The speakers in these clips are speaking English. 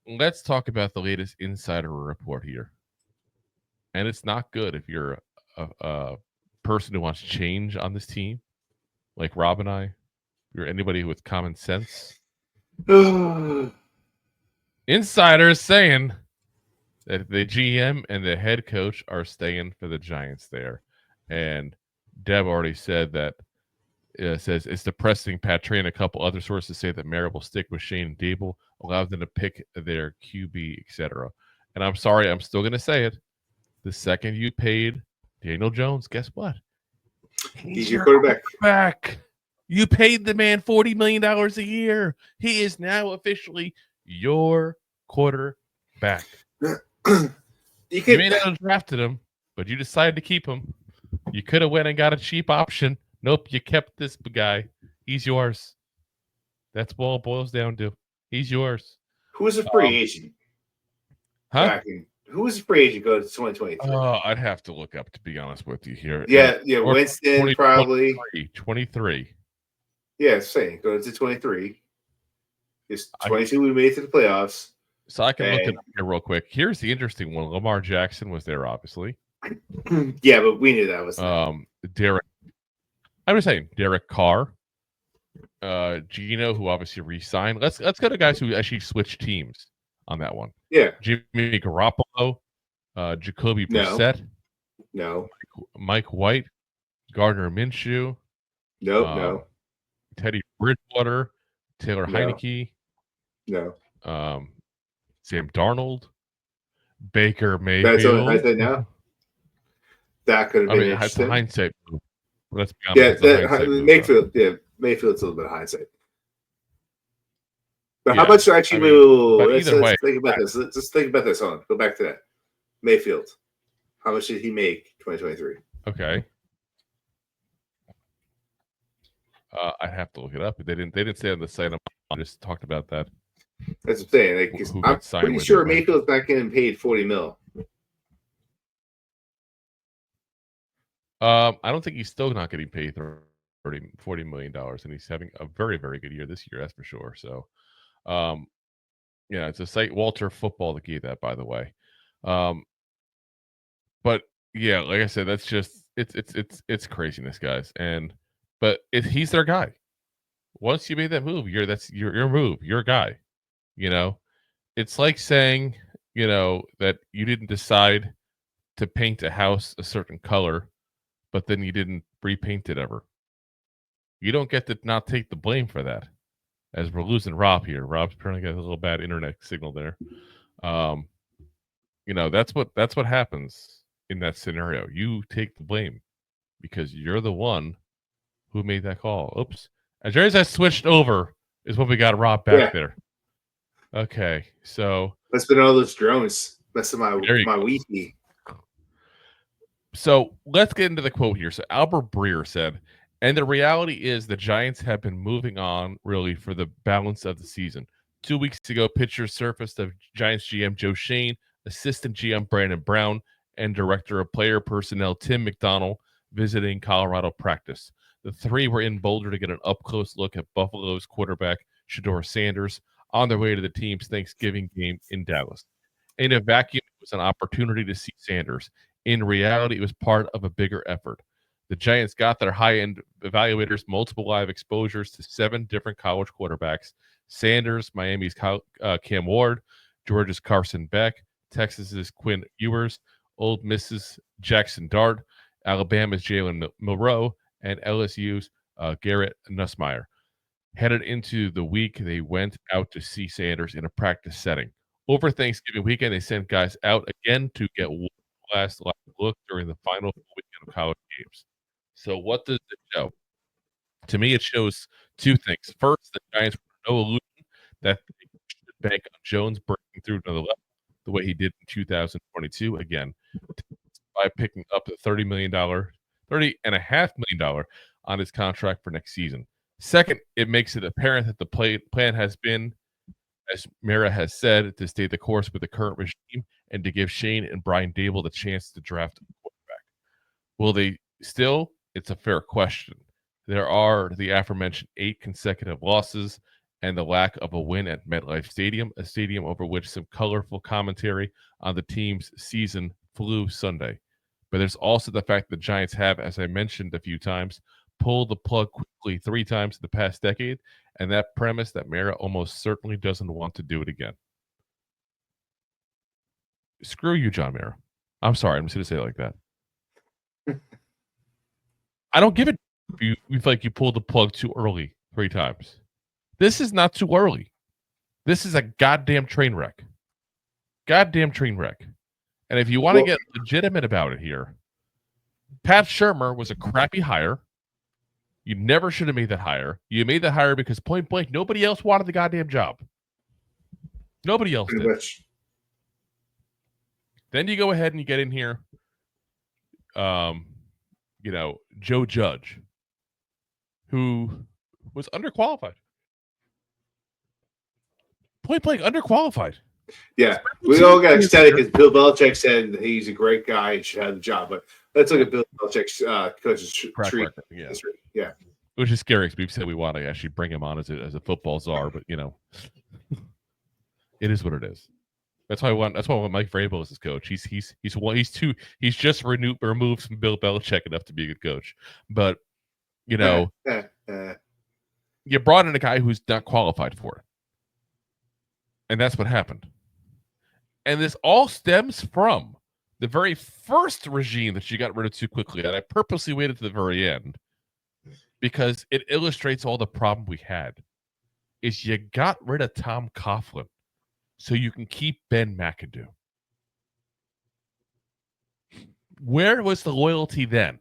let's talk about the latest insider report here. And it's not good if you're a person who wants change on this team, like Rob and I. If you're anybody with common sense. Insiders saying that the GM and the head coach are staying for the Giants there. And Deb already said that says it's depressing. Patrick and a couple other sources say that Mara will stick with Shane and Daboll, allow them to pick their QB, etc. And I'm sorry, I'm still going to say it. The second you paid Daniel Jones, guess what? He's your quarterback. You paid the man $40 million a year. He is now officially your quarterback. You may not have drafted him, but you decided to keep him. You could have went and got a cheap option. Nope, you kept this guy. He's yours. That's what it boils down to. He's yours. Who is a free agent? Huh? Who is a free agent going to 2023? Oh, I'd have to look up, to be honest with you here. Yeah, Winston probably. 23. Yeah, same. Going to 23. It's 22 we made it to the playoffs. So I can look it up here real quick. Here's the interesting one. Lamar Jackson was there, obviously. Yeah, but we knew that was Derek. I was saying Derek Carr, Gino, who obviously re-signed. Let's go to guys who actually switched teams on that one. Yeah, Jimmy Garoppolo, Jacoby Brissett, no, Mike White, Gardner Minshew, no, Teddy Bridgewater, Taylor Heineke, no, Sam Darnold, Baker Mayfield. That's what I said now. That could have been interesting. It's a hindsight move. Let's be honest. Mayfield. Yeah, Mayfield's a little bit of hindsight. But how much actually move? Let's think about this. Let's just think about this. Hold on. Go back to that. Mayfield. How much did he make 2023? Okay. I'd have to look it up. They didn't say on the site. I just talked about that. That's what I'm saying. I'm pretty sure Mayfield's not getting paid $40 million. I don't think he's still not getting paid $40 million, and he's having a very, very good year this year, that's for sure. So, it's a site, Walter Football, that gave that, by the way. But yeah, like I said, that's just it's craziness, guys. But he's their guy. Once you made that move, that's your move, your guy. It's like saying, that you didn't decide to paint a house a certain color, but then you didn't repaint it ever. You don't get to not take the blame for that. As we're losing Rob here. Rob's apparently got a little bad internet signal there. That's what happens in that scenario. You take the blame because you're the one who made that call. Oops. As soon as I switched over is when we got Rob back there. Okay, so that's been all those drones messing my Wi-Fi. So let's get into the quote here. So Albert Breer said, and the reality is the Giants have been moving on really for the balance of the season. 2 weeks ago, pictures surfaced of Giants GM Joe Shane, assistant GM Brandon Brown, and director of player personnel Tim McDonald visiting Colorado practice. The three were in Boulder to get an up-close look at Buffalo's quarterback Shedeur Sanders on their way to the team's Thanksgiving game in Dallas. In a vacuum, it was an opportunity to see Sanders. In reality, it was part of a bigger effort. The Giants got their high-end evaluators multiple live exposures to 7 different college quarterbacks: Sanders, Miami's Cam Ward, Georgia's Carson Beck, Texas's Quinn Ewers, Ole Miss's Jackson Dart, Alabama's Jalen Milroe, and LSU's Garrett Nussmeier. Headed into the week, they went out to see Sanders in a practice setting. Over Thanksgiving weekend, they sent guys out again to get one last look during the final weekend of college games. So what does it show? To me, it shows 2 things. First, the Giants were no illusion that they should bank on Jones breaking through another level the way he did in 2022 again by picking up the $30.5 million on his contract for next season. Second, it makes it apparent that the plan has been, as Mara has said, to stay the course with the current regime and to give Shane and Brian Daboll the chance to draft a quarterback. Will they still? It's a fair question. There are the aforementioned 8 consecutive losses, and the lack of a win at MetLife Stadium, a stadium over which some colorful commentary on the team's season flew Sunday. But there's also the fact the Giants have, as I mentioned a few times, pulled the plug quickly 3 times in the past decade, and that premise that Mara almost certainly doesn't want to do it again. Screw you, John Mara. I'm sorry. I'm just going to say it like that. I don't give it if you feel like you pulled the plug too early 3 times. This is not too early. This is a goddamn train wreck. Goddamn train wreck. And if you want to get legitimate about it here, Pat Shurmur was a crappy hire. You never should have made that hire. You made that hire because point blank, nobody else wanted the goddamn job. Nobody else did. Then you go ahead and you get in here, Joe Judge, who was underqualified. Point blank, underqualified. Yeah, we all got excited because Bill Belichick said he's a great guy and should have the job. But let's look at Bill Belichick's coach's tree. Yeah, which is scary because we've said we want to actually bring him on as a football czar, but it is what it is. That's why I want Mike Vrabel as his coach. He's just removed from Bill Belichick enough to be a good coach, but you brought in a guy who's not qualified for it, and that's what happened. And this all stems from the very first regime that you got rid of too quickly. And I purposely waited to the very end because it illustrates all the problem we had. Is you got rid of Tom Coughlin so you can keep Ben McAdoo. Where was the loyalty then?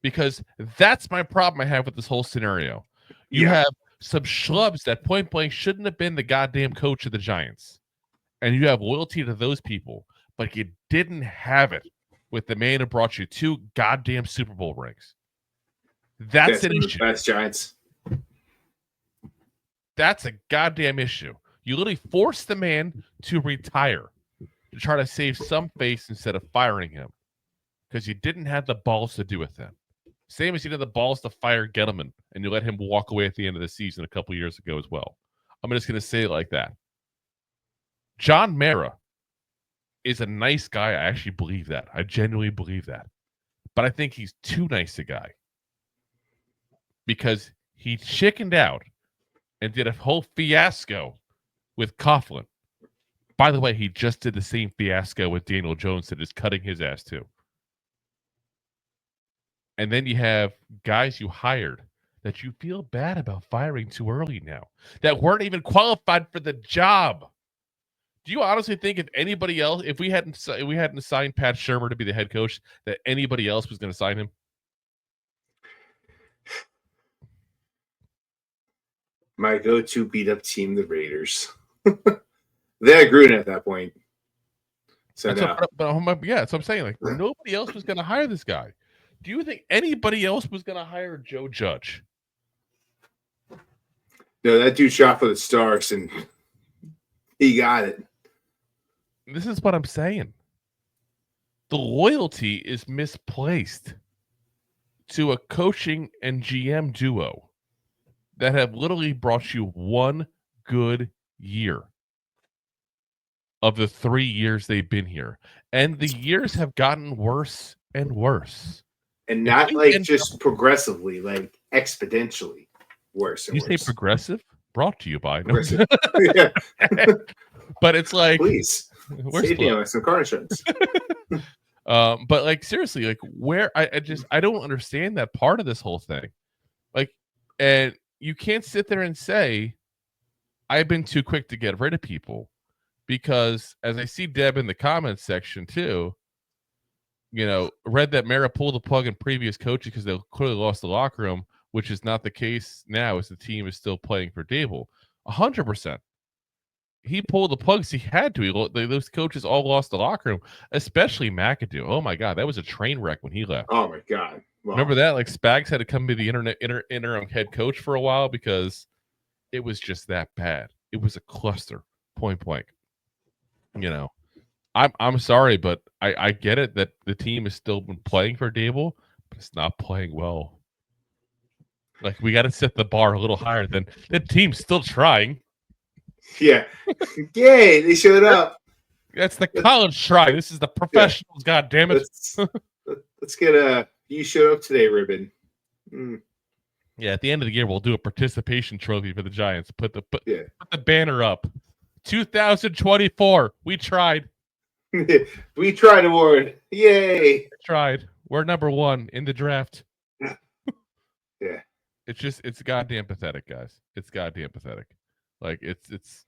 Because that's my problem I have with this whole scenario. You have some schlubs that point blank shouldn't have been the goddamn coach of the Giants. And you have loyalty to those people, but you didn't have it with the man who brought you 2 goddamn Super Bowl rings. That's an issue. That's Giants. That's a goddamn issue. You literally forced the man to retire to try to save some face instead of firing him because you didn't have the balls to do it then. Same as you had the balls to fire Gettleman and you let him walk away at the end of the season a couple years ago as well. I'm just going to say it like that. John Mara is a nice guy. I actually believe that. I genuinely believe that. But I think he's too nice a guy because he chickened out and did a whole fiasco with Coughlin. By the way, he just did the same fiasco with Daniel Jones that is cutting his ass too. And then you have guys you hired that you feel bad about firing too early now that weren't even qualified for the job. Do you honestly think if anybody else, if we hadn't signed Pat Shurmur to be the head coach, that anybody else was going to sign him? My go-to beat-up team, the Raiders. They had Gruden at that point. So that's what I'm saying. Like nobody else was going to hire this guy. Do you think anybody else was going to hire Joe Judge? No, that dude shot for the stars, and he got it. This is what I'm saying. The loyalty is misplaced to a coaching and GM duo that have literally brought you 1 good year of the 3 years they've been here. And the years have gotten worse and worse. And not like just progressively, like exponentially worse and worse. You say progressive? Brought to you by. No. Yeah. But it's like... Please. Save me on some car insurance. But like seriously, like where I don't understand that part of this whole thing. Like, and you can't sit there and say I've been too quick to get rid of people because as I see Deb in the comments section too, read that Mara pulled the plug in previous coaches because they clearly lost the locker room, which is not the case now as the team is still playing for Daboll. 100%. He pulled the plugs. He had to. Those coaches all lost the locker room, especially McAdoo. Oh my God, that was a train wreck when he left. Oh my God, wow. Remember that? Like Spags had to come be the interim head coach for a while because it was just that bad. It was a cluster, point blank. I'm sorry, but I get it that the team has still been playing for Daboll, but it's not playing well. Like, we got to set the bar a little higher than the team's still trying. Yeah. Yay, they showed up. That's the college try. This is the professionals, God damn it. Let's get you showed up today ribbon. Yeah, at the end of the year, we'll do a participation trophy for the Giants. Put the banner up. 2024. We tried. We tried award. Yay. We tried. We're number 1 in the draft. Yeah. It's goddamn pathetic, guys. It's goddamn pathetic. Like it's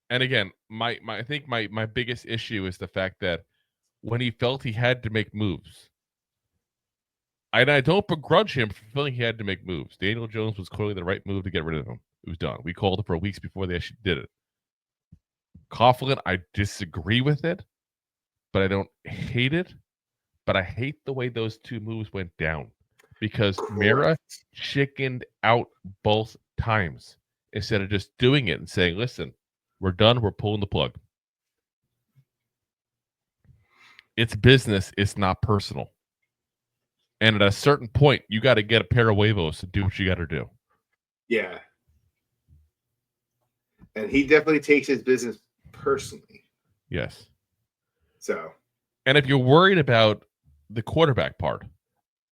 and again, I think my biggest issue is the fact that when he felt he had to make moves, and I don't begrudge him for feeling he had to make moves. Daniel Jones was clearly the right move to get rid of him. It was done. We called it for weeks before they actually did it. Coughlin, I disagree with it, but I don't hate it. But I hate the way those two moves went down because Mara chickened out both times instead of just doing it and saying, listen, we're done. We're pulling the plug. It's business. It's not personal. And at a certain point, you got to get a pair of huevos to do what you got to do. Yeah. And he definitely takes his business personally. Yes. So. And if you're worried about the quarterback part,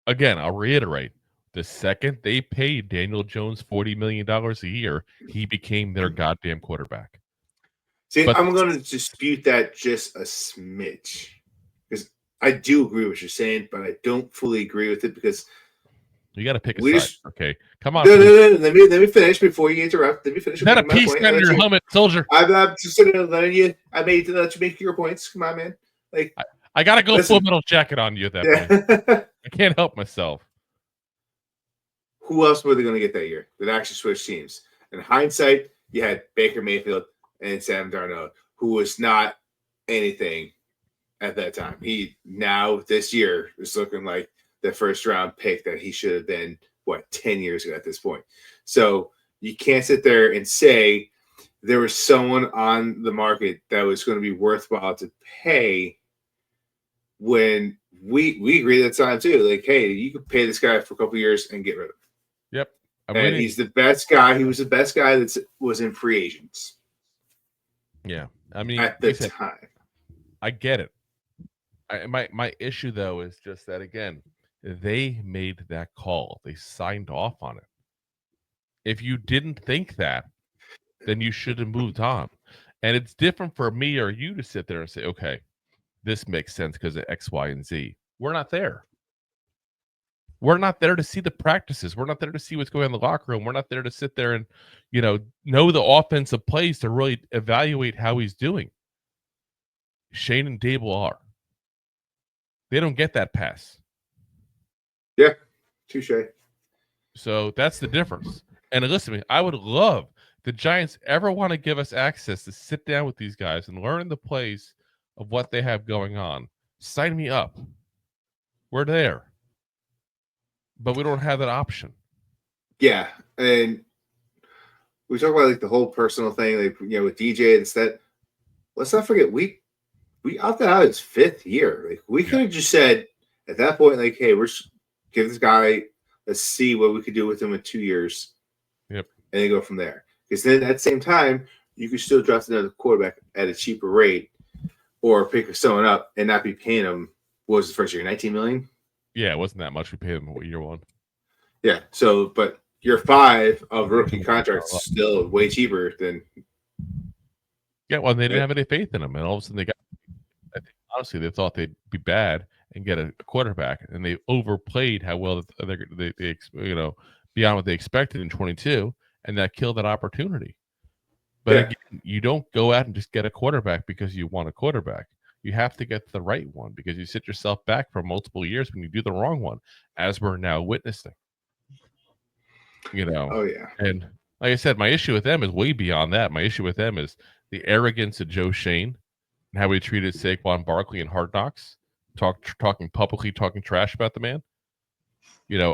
again, I'll reiterate, the second they paid Daniel Jones $40 million a year, he became their goddamn quarterback. See, I'm going to dispute that just a smidge. Because I do agree with what you're saying, but I don't fully agree with it because you got to pick a side. Okay, come on. No. Let me finish before you interrupt. Let me finish. Is that a piece in your helmet, soldier? I'm just sort of letting you. I made to let you make your points. Come on, man. Like I got to go full metal jacket on you at that point. I can't help myself. Who else were they going to get that year that actually switched teams? In hindsight, you had Baker Mayfield and Sam Darnold, who was not anything at that time. He now this year is looking like the first round pick that he should have been, 10 years ago at this point. So you can't sit there and say there was someone on the market that was going to be worthwhile to pay when we agreed at the time too. Like, hey, you could pay this guy for a couple of years and get rid of him. Yep. And he's the best guy. He was the best guy that was in free agents. Yeah. I mean, at the time. I get it. My issue, though, is just that, again, they made that call. They signed off on it. If you didn't think that, then you should have moved on. And it's different for me or you to sit there and say, okay, this makes sense because of X, Y, and Z. We're not there. We're not there to see the practices. We're not there to see what's going on in the locker room. We're not there to sit there and, know the offensive plays to really evaluate how he's doing. Schoen and Daboll are. They don't get that pass. Yeah, touche. So that's the difference. And listen to me, I would love the Giants ever want to give us access to sit down with these guys and learn the plays of what they have going on. Sign me up. We're there. But we don't have that option. Yeah. And we talk about like the whole personal thing, like, with DJ and that. Let's not forget, we opted out his 5th year. Like, we could have just said at that point, like, hey, we're just give this guy, let's see what we could do with him in 2 years. Yep. And then go from there. Because then at the same time, you could still draft another quarterback at a cheaper rate or pick someone up and not be paying him. What was the first year? $19 million? Yeah, it wasn't that much. We paid him year 1. Yeah. So, but year 5 of rookie contracts is still way cheaper than. Yeah, well, they didn't have any faith in him. And all of a sudden they got, I think, honestly, they thought they'd be bad and get a quarterback. And they overplayed how well they beyond what they expected in 22. And that killed that opportunity. But again, you don't go out and just get a quarterback because you want a quarterback. You have to get the right one because you sit yourself back for multiple years when you do the wrong one, as we're now witnessing. Oh, yeah. And like I said, my issue with them is way beyond that. My issue with them is the arrogance of Joe Schoen and how he treated Saquon Barkley in Hard Knocks, talking publicly, talking trash about the man.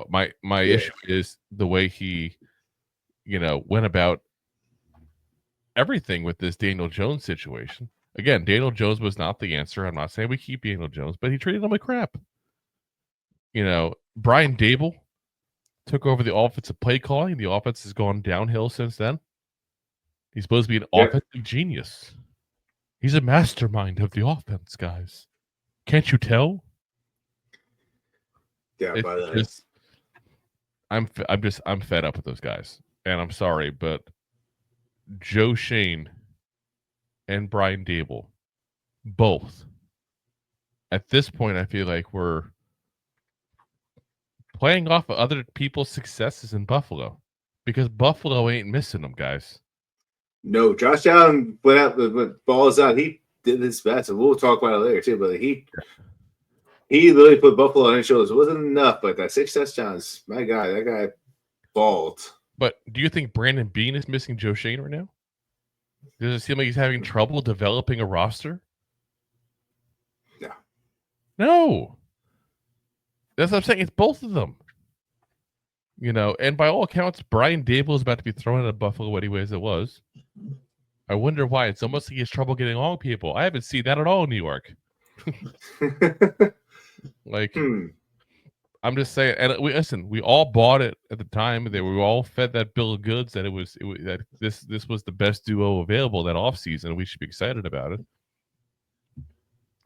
My issue is the way he, went about everything with this Daniel Jones situation. Again, Daniel Jones was not the answer. I'm not saying we keep Daniel Jones, but he treated him like crap. Brian Daboll, took over the offensive play calling. The offense has gone downhill since then. He's supposed to be an Yep. offensive genius. He's a mastermind of the offense, guys. Can't you tell? Yeah, by the way. I'm fed up with those guys, and I'm sorry, but Joe Shane and Brian Daboll, both. At this point, I feel like we're playing off of other people's successes in Buffalo, because Buffalo ain't missing them, guys. No, Josh Allen went out with balls out. He did his best, and we'll talk about it later too. But he literally put Buffalo on his shoulders. It wasn't enough, but that 6 touchdowns, my God, that guy balled. But do you think Brandon Beane is missing Joe Shane right now? Does it seem like he's having trouble developing a roster? No. That's what I'm saying. It's both of them. And by all accounts, Brian Daboll is about to be thrown out of Buffalo anyways it was. I wonder why. It's almost like he has trouble getting along with people. I haven't seen that at all in New York. I'm just saying, and we all bought it at the time. We were all fed that bill of goods that that this was the best duo available that offseason. We should be excited about it.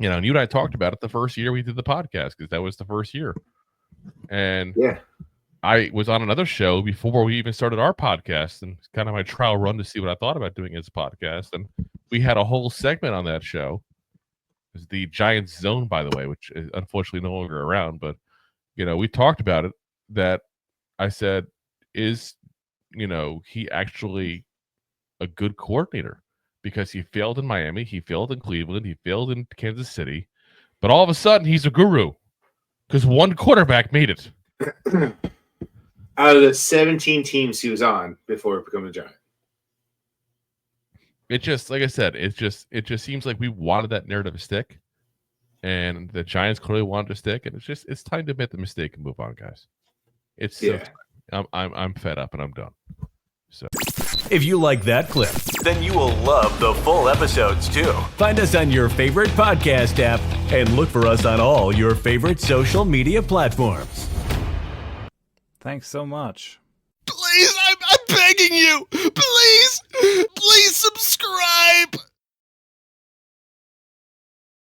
And you and I talked about it the first year we did the podcast, because that was the first year. And yeah, I was on another show before we even started our podcast, and it's kind of my trial run to see what I thought about doing this podcast. And we had a whole segment on that show. It was the Giants Zone, by the way, which is unfortunately no longer around. But, we talked about it, that I said, is, he actually a good coordinator? Because he failed in Miami, he failed in Cleveland, he failed in Kansas City, but all of a sudden he's a guru because one quarterback made it. Out of the 17 teams he was on before becoming a Giant. It just, like I said, it just seems like we wanted that narrative to stick, and the Giants clearly wanted to stick, and it's time to admit the mistake and move on, guys. I'm fed up and I'm done. So. If you like that clip, then you will love the full episodes too. Find us on your favorite podcast app and look for us on all your favorite social media platforms. Thanks so much. Please, I'm begging you. Please subscribe.